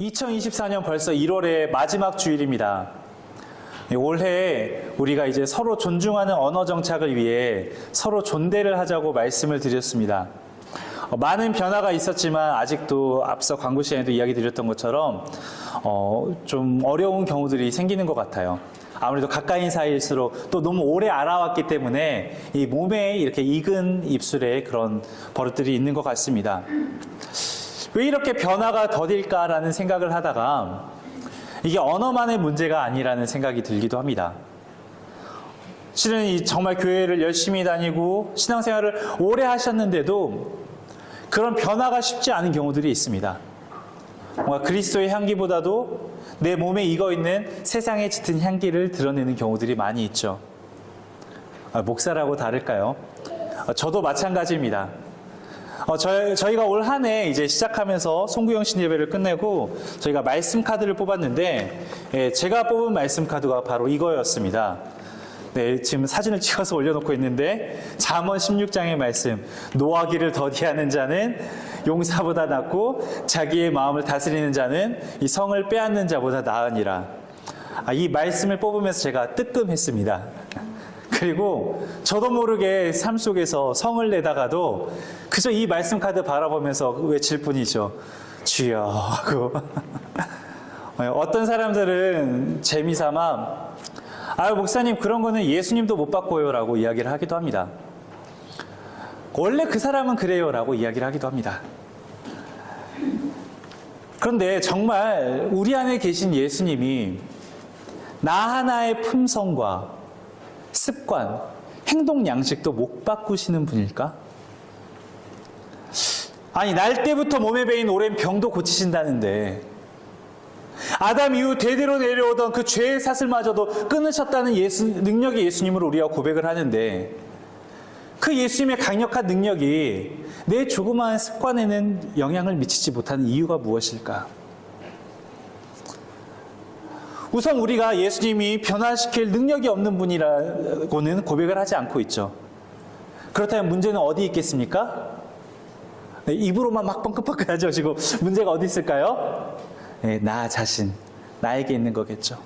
2024년 벌써 1월의 마지막 주일입니다. 올해 우리가 이제 서로 존중하는 언어 정착을 위해 서로 존대를 하자고 말씀을 드렸습니다. 많은 변화가 있었지만 아직도 앞서 광고 시간에도 이야기 드렸던 것처럼 좀 어려운 경우들이 생기는 것 같아요. 아무래도 가까이인 사이일수록 또 너무 오래 알아왔기 때문에 이 몸에 이렇게 익은 입술에 그런 버릇들이 있는 것 같습니다. 왜 이렇게 변화가 더딜까라는 생각을 하다가 이게 언어만의 문제가 아니라는 생각이 들기도 합니다. 실은 정말 교회를 열심히 다니고 신앙생활을 오래 하셨는데도 그런 변화가 쉽지 않은 경우들이 있습니다. 뭔가 그리스도의 향기보다도 내 몸에 익어있는 세상에 짙은 향기를 드러내는 경우들이 많이 있죠. 목사라고 다를까요? 저도 마찬가지입니다. 저희가 올 한 해 이제 시작하면서 송구영신 예배를 끝내고 저희가 말씀 카드를 뽑았는데 제가 뽑은 말씀 카드가 바로 이거였습니다. 네, 지금 사진을 찍어서 올려놓고 있는데 잠언 16장의 말씀, 노하기를 더디하는 자는 용사보다 낫고 자기의 마음을 다스리는 자는 이 성을 빼앗는 자보다 나으니라. 이 말씀을 뽑으면서 제가 뜨끔했습니다. 그리고 저도 모르게 삶 속에서 성을 내다가도 그저 이 말씀 카드 바라보면서 외칠 뿐이죠. 주여 하고 어떤 사람들은 재미삼아 목사님 그런 거는 예수님도 못 바꿔요 라고 이야기를 하기도 합니다. 원래 그 사람은 그래요 라고 이야기를 하기도 합니다. 그런데 정말 우리 안에 계신 예수님이 나 하나의 품성과 습관, 행동 양식도 못 바꾸시는 분일까? 아니, 날 때부터 몸에 배인 오랜 병도 고치신다는데 아담 이후 대대로 내려오던 그 죄의 사슬마저도 끊으셨다는 능력의 예수님으로 우리가 고백을 하는데 그 예수님의 강력한 능력이 내 조그마한 습관에는 영향을 미치지 못하는 이유가 무엇일까? 우선 우리가 예수님이 변화시킬 능력이 없는 분이라고는 고백을 하지 않고 있죠. 그렇다면 문제는 어디 있겠습니까? 네, 입으로만 막 뻥긋뻥긋 하셔지고 문제가 어디 있을까요? 네, 나 자신, 나에게 있는 거겠죠.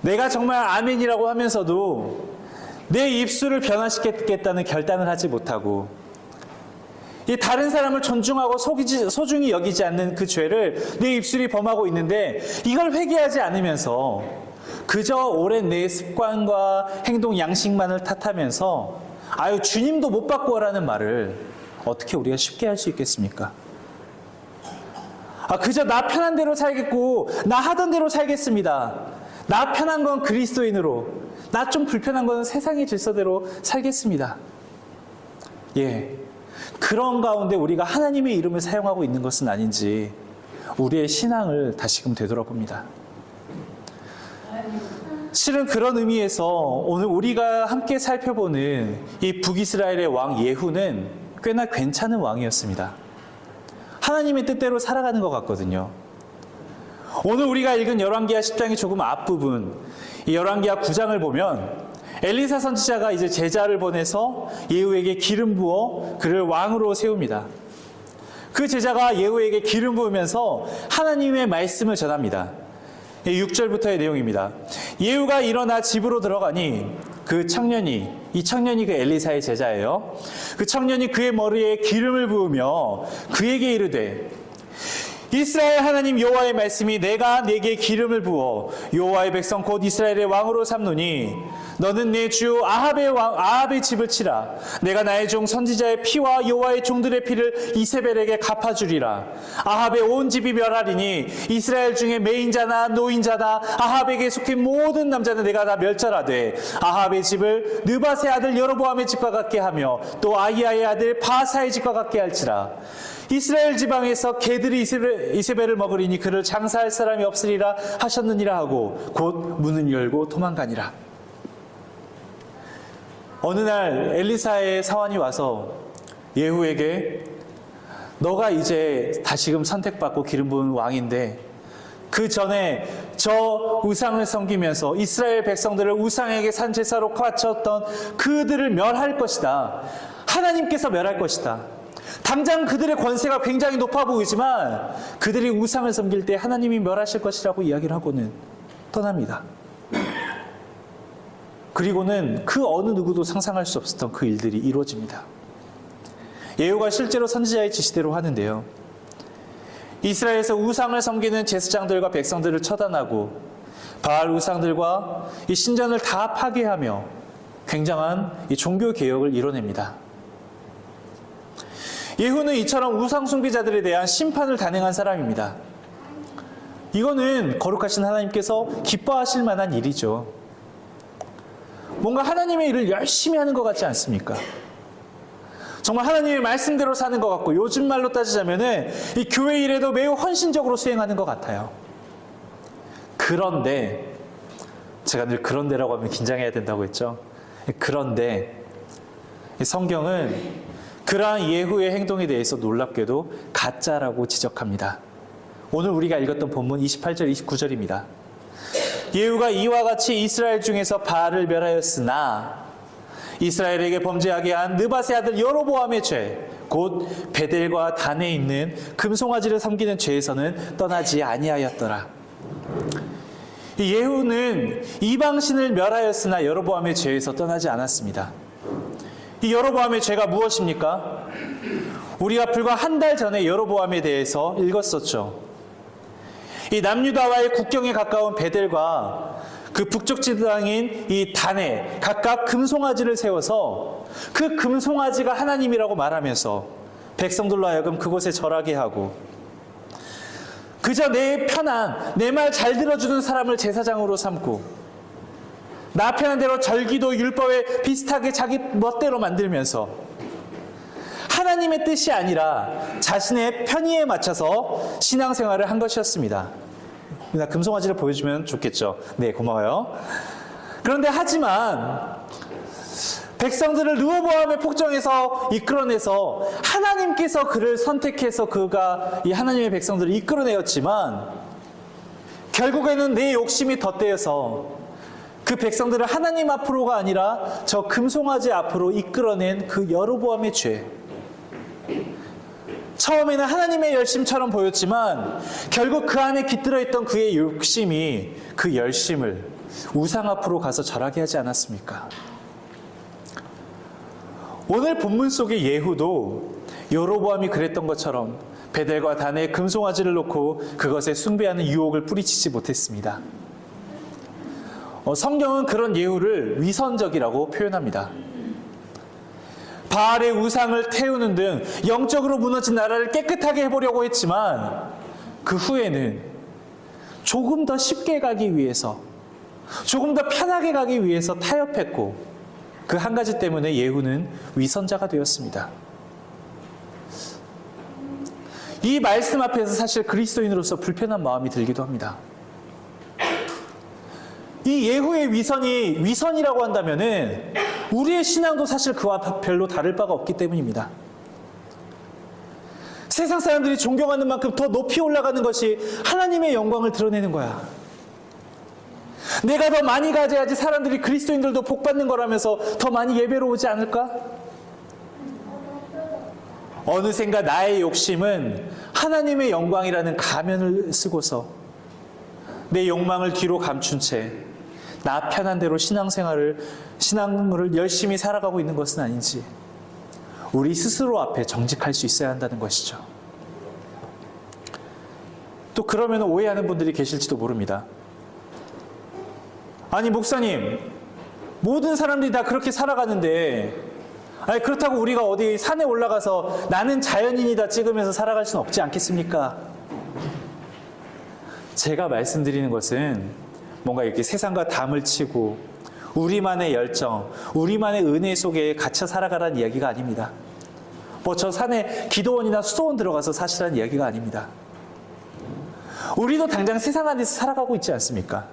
내가 정말 아멘이라고 하면서도 내 입술을 변화시키겠다는 결단을 하지 못하고 이 다른 사람을 존중하고 소중히 여기지 않는 그 죄를 내 입술이 범하고 있는데 이걸 회개하지 않으면서 그저 오랜 내 습관과 행동 양식만을 탓하면서 주님도 못 바꾸어라는 말을 어떻게 우리가 쉽게 할 수 있겠습니까? 그저 나 편한 대로 살겠고 나 하던 대로 살겠습니다. 나 편한 건 그리스도인으로, 나 좀 불편한 건 세상의 질서대로 살겠습니다. 그런 가운데 우리가 하나님의 이름을 사용하고 있는 것은 아닌지 우리의 신앙을 다시금 되돌아봅니다. 실은 그런 의미에서 오늘 우리가 함께 살펴보는 이 북이스라엘의 왕 예후는 꽤나 괜찮은 왕이었습니다. 하나님의 뜻대로 살아가는 것 같거든요. 오늘 우리가 읽은 열왕기하 10장의 조금 앞부분, 이 열왕기하 9장을 보면 엘리사 선지자가 이제 제자를 보내서 예후에게 기름 부어 그를 왕으로 세웁니다. 그 제자가 예후에게 기름 부으면서 하나님의 말씀을 전합니다. 6절부터의 내용입니다. 예후가 일어나 집으로 들어가니 이 청년이 그 엘리사의 제자예요. 그 청년이 그의 머리에 기름을 부으며 그에게 이르되 이스라엘 하나님 여호와의 말씀이 내가 네게 기름을 부어 여호와의 백성 곧 이스라엘의 왕으로 삼노니 너는 내 주 아합의 집을 치라. 내가 나의 종 선지자의 피와 여호와의 종들의 피를 이세벨에게 갚아주리라. 아합의 온 집이 멸하리니 이스라엘 중에 매인자나 노인자나 아합에게 속한 모든 남자는 내가 다 멸절하되 아합의 집을 느밧의 아들 여로보암의 집과 같게 하며 또 아히야의 아들 바사의 집과 같게 할지라. 이스라엘 지방에서 개들이 이세벨을 먹으리니 그를 장사할 사람이 없으리라 하셨느니라 하고 곧 문을 열고 도망가니라. 어느 날 엘리사의 사환이 와서 예후에게 너가 이제 다시금 선택받고 기름 부은 왕인데 그 전에 저 우상을 섬기면서 이스라엘 백성들을 우상에게 산제사로 바쳤던 그들을 멸할 것이다. 하나님께서 멸할 것이다. 당장 그들의 권세가 굉장히 높아 보이지만 그들이 우상을 섬길 때 하나님이 멸하실 것이라고 이야기를 하고는 떠납니다. 그리고는 그 어느 누구도 상상할 수 없었던 그 일들이 이루어집니다. 예후가 실제로 선지자의 지시대로 하는데요. 이스라엘에서 우상을 섬기는 제사장들과 백성들을 처단하고 바알 우상들과 이 신전을 다 파괴하며 굉장한 이 종교 개혁을 이뤄냅니다. 예후는 이처럼 우상 숭배자들에 대한 심판을 단행한 사람입니다. 이거는 거룩하신 하나님께서 기뻐하실 만한 일이죠. 뭔가 하나님의 일을 열심히 하는 것 같지 않습니까? 정말 하나님의 말씀대로 사는 것 같고 요즘 말로 따지자면은 이 교회 일에도 매우 헌신적으로 수행하는 것 같아요. 그런데 제가 늘 그런데라고 하면 긴장해야 된다고 했죠. 그런데 성경은 그러한 예후의 행동에 대해서 놀랍게도 가짜라고 지적합니다. 오늘 우리가 읽었던 본문 28절 29절입니다. 예후가 이와 같이 이스라엘 중에서 바알을 멸하였으나 이스라엘에게 범죄하게 한 느밧의 아들 여로보암의 죄, 곧 베델과 단에 있는 금송아지를 섬기는 죄에서는 떠나지 아니하였더라. 이 예후는 이방신을 멸하였으나 여로보암의 죄에서 떠나지 않았습니다. 이 여로보암의 죄가 무엇입니까? 우리가 불과 한 달 전에 여로보암에 대해서 읽었었죠. 이 남유다와의 국경에 가까운 베델과 그 북쪽 지방인 이 단에 각각 금송아지를 세워서 그 금송아지가 하나님이라고 말하면서 백성들로 하여금 그곳에 절하게 하고 그저 내 편한 내 말 잘 들어주는 사람을 제사장으로 삼고 나 편한 대로 절기도 율법에 비슷하게 자기 멋대로 만들면서 하나님의 뜻이 아니라 자신의 편의에 맞춰서 신앙생활을 한 것이었습니다. 나 금송아지를 보여주면 좋겠죠. 네, 고마워요. 그런데 하지만 백성들을 르호보암의 폭정에서 이끌어내서 하나님께서 그를 선택해서 그가 이 하나님의 백성들을 이끌어내었지만 결국에는 내 욕심이 덧대어서 그 백성들을 하나님 앞으로가 아니라 저 금송아지 앞으로 이끌어낸 그 여로보암의 죄. 처음에는 하나님의 열심처럼 보였지만 결국 그 안에 깃들어 있던 그의 욕심이 그 열심을 우상 앞으로 가서 절하게 하지 않았습니까? 오늘 본문 속의 예후도 여로보암이 그랬던 것처럼 베델과 단에 금송아지를 놓고 그것에 숭배하는 유혹을 뿌리치지 못했습니다. 성경은 그런 예후를 위선적이라고 표현합니다. 바알의 우상을 태우는 등 영적으로 무너진 나라를 깨끗하게 해보려고 했지만 그 후에는 조금 더 쉽게 가기 위해서 조금 더 편하게 가기 위해서 타협했고 그 한 가지 때문에 예후는 위선자가 되었습니다. 이 말씀 앞에서 사실 그리스도인으로서 불편한 마음이 들기도 합니다. 이 예후의 위선이 위선이라고 한다면은 우리의 신앙도 사실 그와 별로 다를 바가 없기 때문입니다. 세상 사람들이 존경하는 만큼 더 높이 올라가는 것이 하나님의 영광을 드러내는 거야. 내가 더 많이 가져야지 사람들이 그리스도인들도 복 받는 거라면서 더 많이 예배로 오지 않을까? 어느샌가 나의 욕심은 하나님의 영광이라는 가면을 쓰고서 내 욕망을 뒤로 감춘 채 나 편한 대로 신앙을 열심히 살아가고 있는 것은 아닌지 우리 스스로 앞에 정직할 수 있어야 한다는 것이죠. 또 그러면 오해하는 분들이 계실지도 모릅니다. 아니 목사님, 모든 사람들이 다 그렇게 살아가는데 아니 그렇다고 우리가 어디 산에 올라가서 나는 자연인이다 찍으면서 살아갈 수는 없지 않겠습니까? 제가 말씀드리는 것은 뭔가 이렇게 세상과 담을 치고 우리만의 열정, 우리만의 은혜 속에 갇혀 살아가라는 이야기가 아닙니다. 뭐 저 산에 기도원이나 수도원 들어가서 사시라는 이야기가 아닙니다. 우리도 당장 세상 안에서 살아가고 있지 않습니까?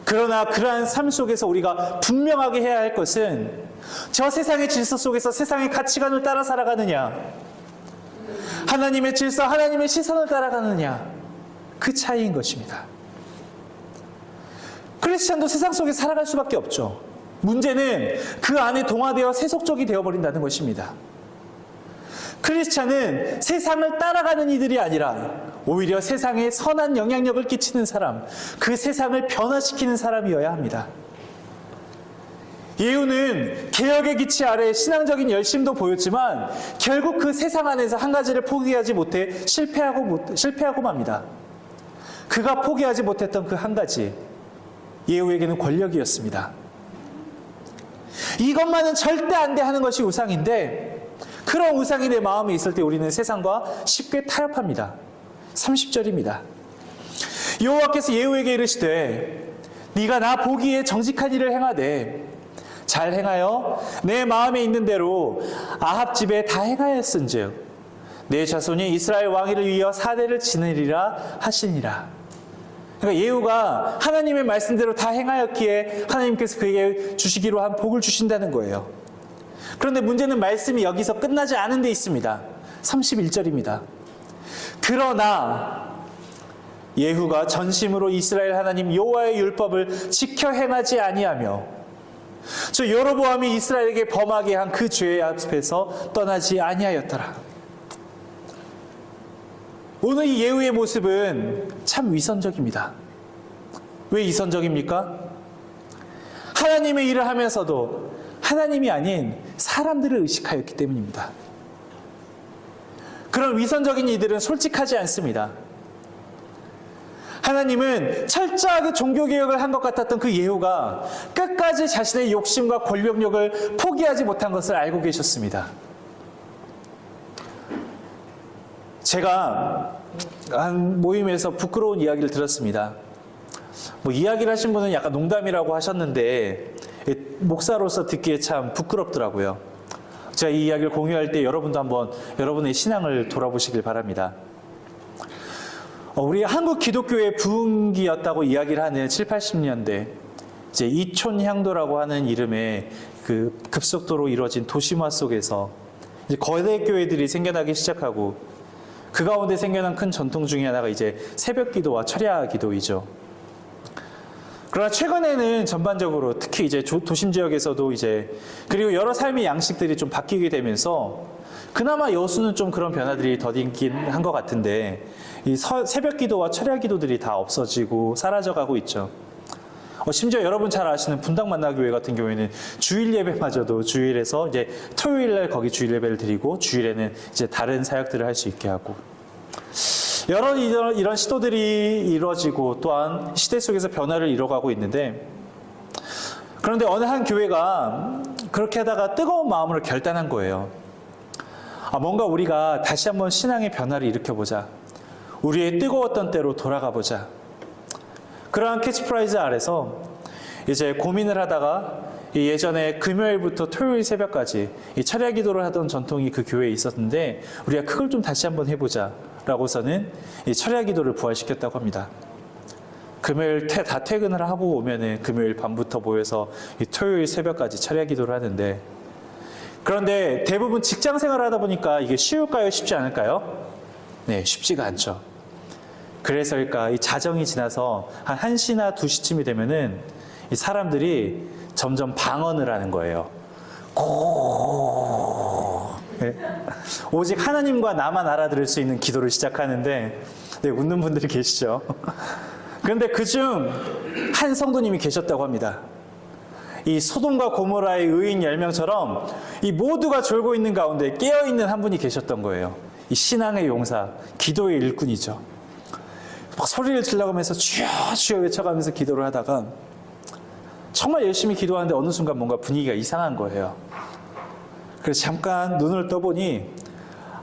그러나 그러한 삶 속에서 우리가 분명하게 해야 할 것은 저 세상의 질서 속에서 세상의 가치관을 따라 살아가느냐, 하나님의 질서, 하나님의 시선을 따라가느냐, 그 차이인 것입니다. 크리스찬도 세상 속에 살아갈 수밖에 없죠. 문제는 그 안에 동화되어 세속적이 되어버린다는 것입니다. 크리스찬은 세상을 따라가는 이들이 아니라 오히려 세상에 선한 영향력을 끼치는 사람, 그 세상을 변화시키는 사람이어야 합니다. 예후는 개혁의 기치 아래 신앙적인 열심도 보였지만 결국 그 세상 안에서 한 가지를 포기하지 못해 실패하고 맙니다. 그가 포기하지 못했던 그 한 가지, 예후에게는 권력이었습니다. 이것만은 절대 안 돼 하는 것이 우상인데, 그런 우상이 내 마음에 있을 때 우리는 세상과 쉽게 타협합니다. 30절입니다. 여호와께서 예후에게 이르시되 네가 나 보기에 정직한 일을 행하되 잘 행하여 내 마음에 있는 대로 아합 집에 다 행하였은즉 내 자손이 이스라엘 왕위를 위하여 사대를 지내리라 하시니라. 그러니까 예후가 하나님의 말씀대로 다 행하였기에 하나님께서 그에게 주시기로 한 복을 주신다는 거예요. 그런데 문제는 말씀이 여기서 끝나지 않은 데 있습니다. 31절입니다. 그러나 예후가 전심으로 이스라엘 하나님 여호와의 율법을 지켜 행하지 아니하며 저 여로보암이 이스라엘에게 범하게 한 그 죄의 앞에서 떠나지 아니하였더라. 오늘 이 예후의 모습은 참 위선적입니다. 왜 위선적입니까? 하나님의 일을 하면서도 하나님이 아닌 사람들을 의식하였기 때문입니다. 그런 위선적인 이들은 솔직하지 않습니다. 하나님은 철저하게 종교개혁을 한 것 같았던 그 예후가 끝까지 자신의 욕심과 권력욕을 포기하지 못한 것을 알고 계셨습니다. 제가 한 모임에서 부끄러운 이야기를 들었습니다. 이야기를 하신 분은 약간 농담이라고 하셨는데 목사로서 듣기에 참 부끄럽더라고요. 제가 이 이야기를 공유할 때 여러분도 한번 여러분의 신앙을 돌아보시길 바랍니다. 우리 한국 기독교의 부흥기였다고 이야기를 하는 7, 80년대 이제 이촌향도라고 하는 이름의 그 급속도로 이루어진 도심화 속에서 이제 거대 교회들이 생겨나기 시작하고 그 가운데 생겨난 큰 전통 중에 하나가 이제 새벽 기도와 철야 기도이죠. 그러나 최근에는 전반적으로 특히 이제 도심 지역에서도 이제 그리고 여러 삶의 양식들이 좀 바뀌게 되면서 그나마 여수는 좀 그런 변화들이 더디긴 한 것 같은데 이 새벽 기도와 철야 기도들이 다 없어지고 사라져가고 있죠. 심지어 여러분 잘 아시는 분당 만나교회 같은 경우에는 주일 예배마저도 주일에서 이제 토요일날 거기 주일 예배를 드리고 주일에는 이제 다른 사역들을 할 수 있게 하고 이런 시도들이 이루어지고 또한 시대 속에서 변화를 이뤄가고 있는데 그런데 어느 한 교회가 그렇게 하다가 뜨거운 마음으로 결단한 거예요. 뭔가 우리가 다시 한번 신앙의 변화를 일으켜보자. 우리의 뜨거웠던 때로 돌아가보자. 그러한 캐치프라이즈 아래서 이제 고민을 하다가 예전에 금요일부터 토요일 새벽까지 이 철야 기도를 하던 전통이 그 교회에 있었는데 우리가 그걸 좀 다시 한번 해보자 라고서는 이 철야 기도를 부활시켰다고 합니다. 금요일 다 퇴근을 하고 오면은 금요일 밤부터 모여서 이 토요일 새벽까지 철야 기도를 하는데 그런데 대부분 직장 생활을 하다 보니까 이게 쉬울까요? 쉽지 않을까요? 네, 쉽지가 않죠. 그래서일까 이 자정이 지나서 한 1시나 2시쯤이 되면은 이 사람들이 점점 방언을 하는 거예요. 네. 오직 하나님과 나만 알아들을 수 있는 기도를 시작하는데 네, 웃는 분들이 계시죠. 그런데 그중 한 성도님이 계셨다고 합니다. 이 소돔과 고모라의 의인 10명처럼 이 모두가 졸고 있는 가운데 깨어있는 한 분이 계셨던 거예요. 이 신앙의 용사, 기도의 일꾼이죠. 막 소리를 질러가면서 주여 주여 외쳐가면서 기도를 하다가 정말 열심히 기도하는데 어느 순간 뭔가 분위기가 이상한 거예요. 그래서 잠깐 눈을 떠보니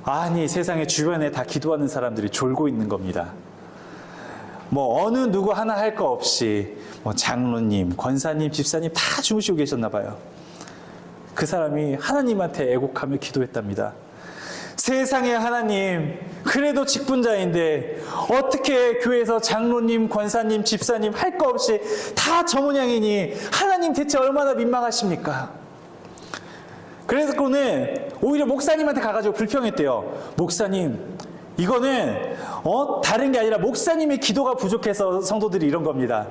아니 세상에 주변에 다 기도하는 사람들이 졸고 있는 겁니다. 어느 누구 하나 할 거 없이 장로님, 권사님, 집사님 다 주무시고 계셨나 봐요. 그 사람이 하나님한테 애곡하며 기도했답니다. 세상의 하나님, 그래도 직분자인데 어떻게 교회에서 장로님, 권사님, 집사님 할 거 없이 다 저 모양이니 하나님 대체 얼마나 민망하십니까? 그래서 그는 오히려 목사님한테 가가지고 불평했대요. 목사님, 이거는 다른 게 아니라 목사님의 기도가 부족해서 성도들이 이런 겁니다.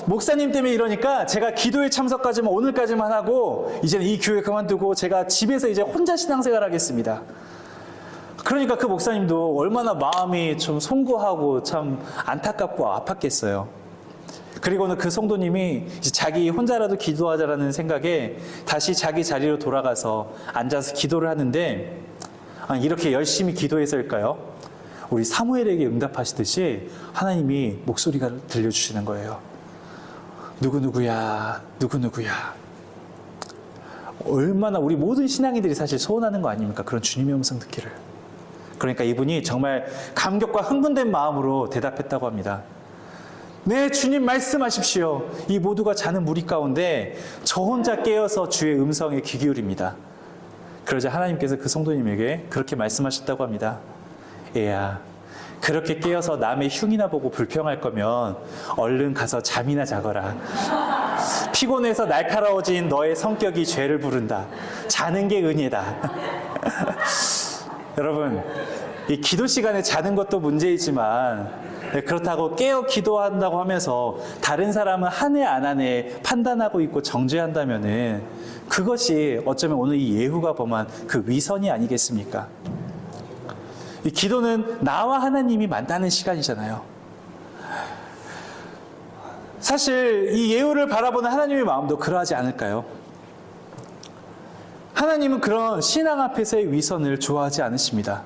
목사님 때문에 이러니까 제가 기도에 참석까지만 오늘까지만 하고 이제는 이 교회 그만두고 제가 집에서 이제 혼자 신앙생활 하겠습니다. 그러니까 그 목사님도 얼마나 마음이 좀 송구하고 참 안타깝고 아팠겠어요. 그리고는 그 성도님이 이제 자기 혼자라도 기도하자라는 생각에 다시 자기 자리로 돌아가서 앉아서 기도를 하는데, 이렇게 열심히 기도해서일까요? 우리 사무엘에게 응답하시듯이 하나님이 목소리가 들려주시는 거예요. 누구누구야, 누구누구야. 얼마나 우리 모든 신앙인들이 사실 소원하는 거 아닙니까? 그런 주님의 음성 듣기를. 그러니까 이분이 정말 감격과 흥분된 마음으로 대답했다고 합니다. 네, 주님 말씀하십시오. 이 모두가 자는 무리 가운데 저 혼자 깨어서 주의 음성에 귀 기울입니다. 그러자 하나님께서 그 성도님에게 그렇게 말씀하셨다고 합니다. 얘야, 그렇게 깨어서 남의 흉이나 보고 불평할 거면 얼른 가서 잠이나 자거라. 피곤해서 날카로워진 너의 성격이 죄를 부른다. 자는 게 은혜다. 여러분, 이 기도 시간에 자는 것도 문제이지만 그렇다고 깨어 기도한다고 하면서 다른 사람은 하네 안 하네 판단하고 있고 정죄한다면은 그것이 어쩌면 오늘 이 예후가 범한 그 위선이 아니겠습니까? 이 기도는 나와 하나님이 만나는 시간이잖아요. 사실 이 예후를 바라보는 하나님의 마음도 그러하지 않을까요? 하나님은 그런 신앙 앞에서의 위선을 좋아하지 않으십니다.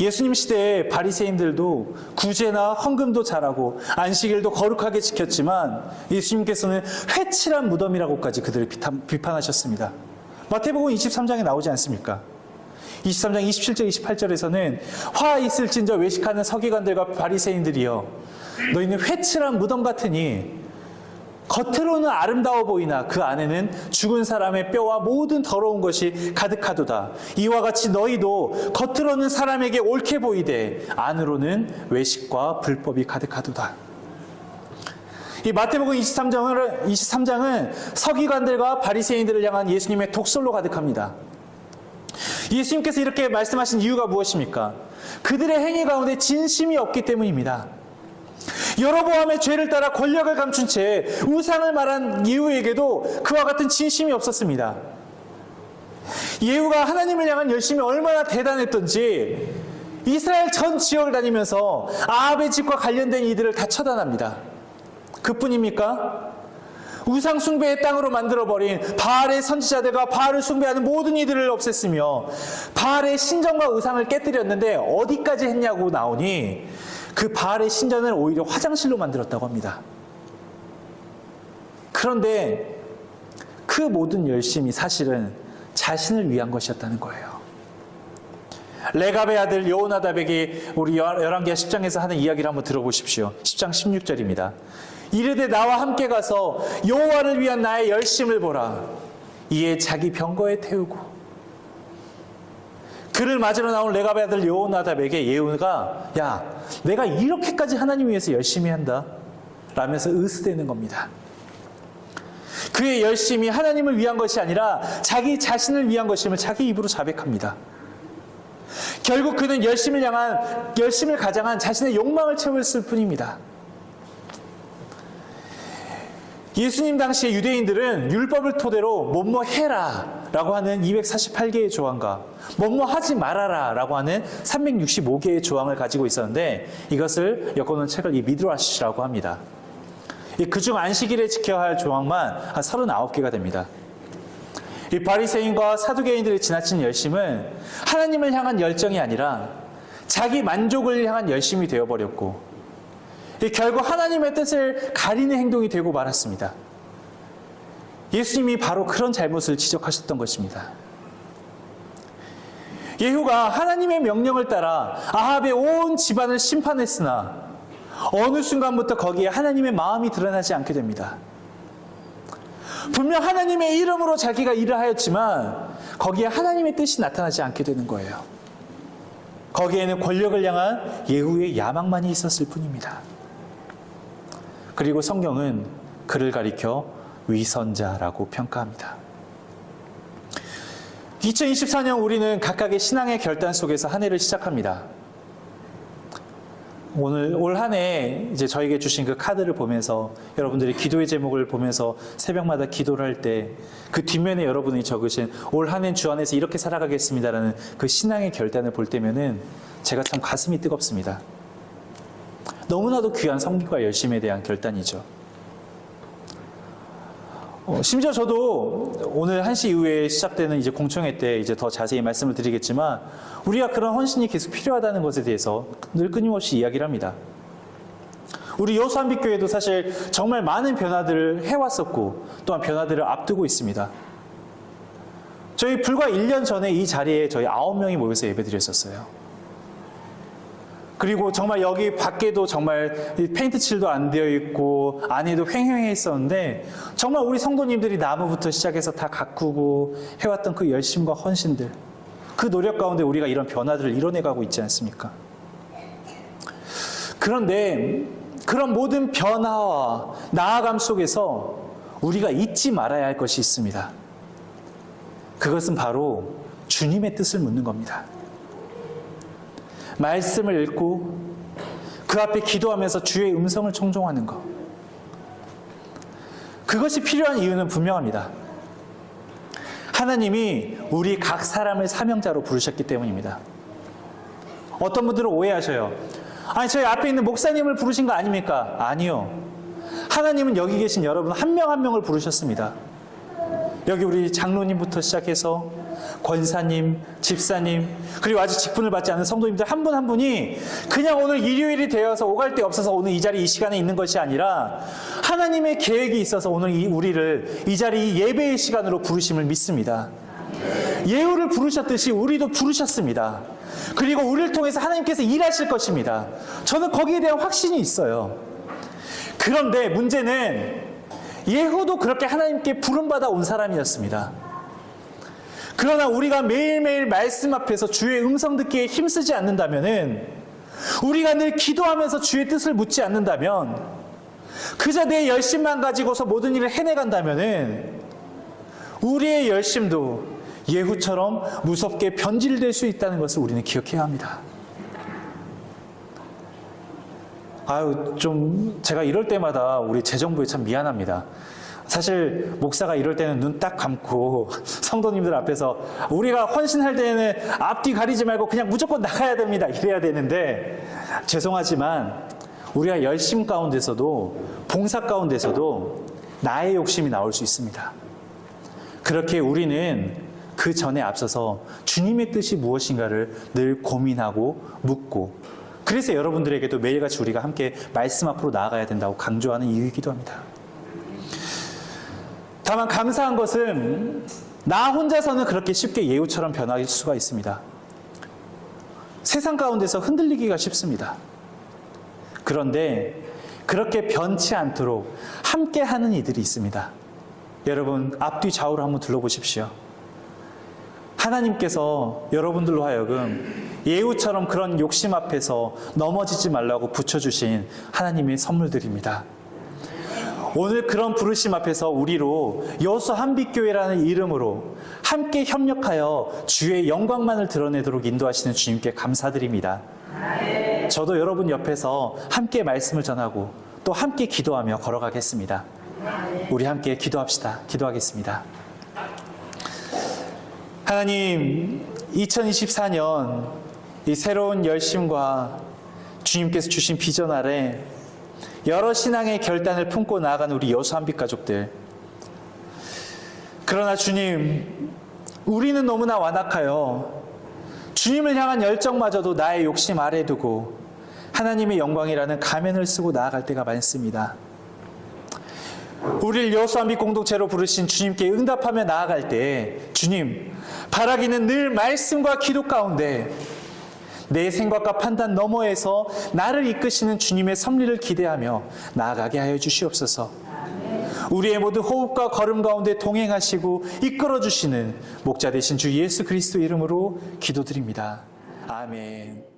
예수님 시대에 바리새인들도 구제나 헌금도 잘하고 안식일도 거룩하게 지켰지만 예수님께서는 회칠한 무덤이라고까지 그들을 비판하셨습니다. 마태복음 23장에 나오지 않습니까? 23장 27절 28절에서는 화 있을진저 외식하는 서기관들과 바리새인들이여 너희는 회칠한 무덤 같으니 겉으로는 아름다워 보이나 그 안에는 죽은 사람의 뼈와 모든 더러운 것이 가득하도다. 이와 같이 너희도 겉으로는 사람에게 옳게 보이되 안으로는 외식과 불법이 가득하도다. 이 마태복음 23장은 서기관들과 바리새인들을 향한 예수님의 독설로 가득합니다. 예수님께서 이렇게 말씀하신 이유가 무엇입니까? 그들의 행위 가운데 진심이 없기 때문입니다. 여로보암의 죄를 따라 권력을 감춘 채 우상을 말한 예후에게도 그와 같은 진심이 없었습니다. 예후가 하나님을 향한 열심이 얼마나 대단했던지 이스라엘 전 지역을 다니면서 아합의 집과 관련된 이들을 다 처단합니다. 그뿐입니까? 우상 숭배의 땅으로 만들어버린 바알의 선지자들과 바알을 숭배하는 모든 이들을 없앴으며 바알의 신전과 우상을 깨뜨렸는데 어디까지 했냐고 나오니 그 바알의 신전을 오히려 화장실로 만들었다고 합니다. 그런데 그 모든 열심이 사실은 자신을 위한 것이었다는 거예요. 레갑의 아들 여호나답에게 우리 열왕기하 10장에서 하는 이야기를 한번 들어보십시오. 10장 16절입니다. 이르되 나와 함께 가서 여호와를 위한 나의 열심을 보라. 이에 자기 병거에 태우고. 그를 맞으러 나온 레갑의 아들 여호나답에게 예후가 야, 내가 이렇게까지 하나님 위해서 열심히 한다 라면서 으스대는 겁니다. 그의 열심이 하나님을 위한 것이 아니라 자기 자신을 위한 것임을 자기 입으로 자백합니다. 결국 그는 열심을 가장한 자신의 욕망을 채웠을 뿐입니다. 예수님 당시의 유대인들은 율법을 토대로 뭐뭐 해라 라고 하는 248개의 조항과 뭐뭐 하지 말아라 라고 하는 365개의 조항을 가지고 있었는데 이것을 엮어놓은 책을 이 미드라시라고 합니다. 그중 안식일에 지켜야 할 조항만 한 39개가 됩니다. 이 바리새인과 사두개인들의 지나친 열심은 하나님을 향한 열정이 아니라 자기 만족을 향한 열심이 되어버렸고 결국 하나님의 뜻을 가리는 행동이 되고 말았습니다. 예수님이 바로 그런 잘못을 지적하셨던 것입니다. 예후가 하나님의 명령을 따라 아합의 온 집안을 심판했으나 어느 순간부터 거기에 하나님의 마음이 드러나지 않게 됩니다. 분명 하나님의 이름으로 자기가 일을 하였지만 거기에 하나님의 뜻이 나타나지 않게 되는 거예요. 거기에는 권력을 향한 예후의 야망만이 있었을 뿐입니다. 그리고 성경은 그를 가리켜 위선자라고 평가합니다. 2024년 우리는 각각의 신앙의 결단 속에서 한 해를 시작합니다. 오늘 올 한 해 이제 저에게 주신 그 카드를 보면서 여러분들이 기도의 제목을 보면서 새벽마다 기도를 할 때 그 뒷면에 여러분이 적으신 올 한 해 주 안에서 이렇게 살아가겠습니다라는 그 신앙의 결단을 볼 때면은 제가 참 가슴이 뜨겁습니다. 너무나도 귀한 성김과 열심에 대한 결단이죠. 심지어 저도 오늘 1시 이후에 시작되는 이제 공청회 때 이제 더 자세히 말씀을 드리겠지만 우리가 그런 헌신이 계속 필요하다는 것에 대해서 늘 끊임없이 이야기를 합니다. 우리 여수한빛교회도 사실 정말 많은 변화들을 해왔었고 또한 변화들을 앞두고 있습니다. 저희 불과 1년 전에 이 자리에 저희 9명이 모여서 예배드렸었어요. 그리고 정말 여기 밖에도 정말 페인트 칠도 안 되어 있고 안에도 횡행해 있었는데 정말 우리 성도님들이 나무부터 시작해서 다 가꾸고 해왔던 그 열심과 헌신들, 그 노력 가운데 우리가 이런 변화들을 이뤄내가고 있지 않습니까? 그런데 그런 모든 변화와 나아감 속에서 우리가 잊지 말아야 할 것이 있습니다. 그것은 바로 주님의 뜻을 묻는 겁니다. 말씀을 읽고 그 앞에 기도하면서 주의 음성을 청종하는 것. 그것이 필요한 이유는 분명합니다. 하나님이 우리 각 사람을 사명자로 부르셨기 때문입니다. 어떤 분들은 오해하셔요. 아니, 저희 앞에 있는 목사님을 부르신 거 아닙니까? 아니요. 하나님은 여기 계신 여러분 한 명 한 명을 부르셨습니다. 여기 우리 장로님부터 시작해서 권사님, 집사님, 그리고 아직 직분을 받지 않은 성도님들 한 분 한 분이 그냥 오늘 일요일이 되어서 오갈 데 없어서 오늘 이 자리 이 시간에 있는 것이 아니라 하나님의 계획이 있어서 오늘 우리를 이 자리 예배의 시간으로 부르심을 믿습니다. 예후를 부르셨듯이 우리도 부르셨습니다. 그리고 우리를 통해서 하나님께서 일하실 것입니다. 저는 거기에 대한 확신이 있어요. 그런데 문제는 예후도 그렇게 하나님께 부름받아 온 사람이었습니다. 그러나 우리가 매일매일 말씀 앞에서 주의 음성 듣기에 힘쓰지 않는다면은, 우리가 늘 기도하면서 주의 뜻을 묻지 않는다면, 그저 내 열심만 가지고서 모든 일을 해내간다면은 우리의 열심도 예후처럼 무섭게 변질될 수 있다는 것을 우리는 기억해야 합니다. 좀 제가 이럴 때마다 우리 재정부에 참 미안합니다. 사실 목사가 이럴 때는 눈 딱 감고 성도님들 앞에서 우리가 헌신할 때는 앞뒤 가리지 말고 그냥 무조건 나가야 됩니다. 이래야 되는데 죄송하지만 우리가 열심 가운데서도 봉사 가운데서도 나의 욕심이 나올 수 있습니다. 그렇게 우리는 그 전에 앞서서 주님의 뜻이 무엇인가를 늘 고민하고 묻고, 그래서 여러분들에게도 매일같이 우리가 함께 말씀 앞으로 나아가야 된다고 강조하는 이유이기도 합니다. 다만 감사한 것은 나 혼자서는 그렇게 쉽게 예후처럼 변할 수가 있습니다. 세상 가운데서 흔들리기가 쉽습니다. 그런데 그렇게 변치 않도록 함께 하는 이들이 있습니다. 여러분 앞뒤 좌우를 한번 둘러보십시오. 하나님께서 여러분들로 하여금 예후처럼 그런 욕심 앞에서 넘어지지 말라고 붙여주신 하나님의 선물들입니다. 오늘 그런 부르심 앞에서 우리로 여수 한빛교회라는 이름으로 함께 협력하여 주의 영광만을 드러내도록 인도하시는 주님께 감사드립니다. 저도 여러분 옆에서 함께 말씀을 전하고 또 함께 기도하며 걸어가겠습니다. 우리 함께 기도합시다. 기도하겠습니다. 하나님, 2024년 이 새로운 열심과 주님께서 주신 비전 아래 여러 신앙의 결단을 품고 나아가는 우리 여수 한빛 가족들, 그러나 주님, 우리는 너무나 완악하여 주님을 향한 열정마저도 나의 욕심 아래 두고 하나님의 영광이라는 가면을 쓰고 나아갈 때가 많습니다. 우리를 여수 한빛 공동체로 부르신 주님께 응답하며 나아갈 때 주님, 바라기는 늘 말씀과 기도 가운데 내 생각과 판단 너머에서 나를 이끄시는 주님의 섭리를 기대하며 나아가게 하여 주시옵소서. 우리의 모든 호흡과 걸음 가운데 동행하시고 이끌어 주시는 목자 되신 주 예수 그리스도 이름으로 기도드립니다. 아멘.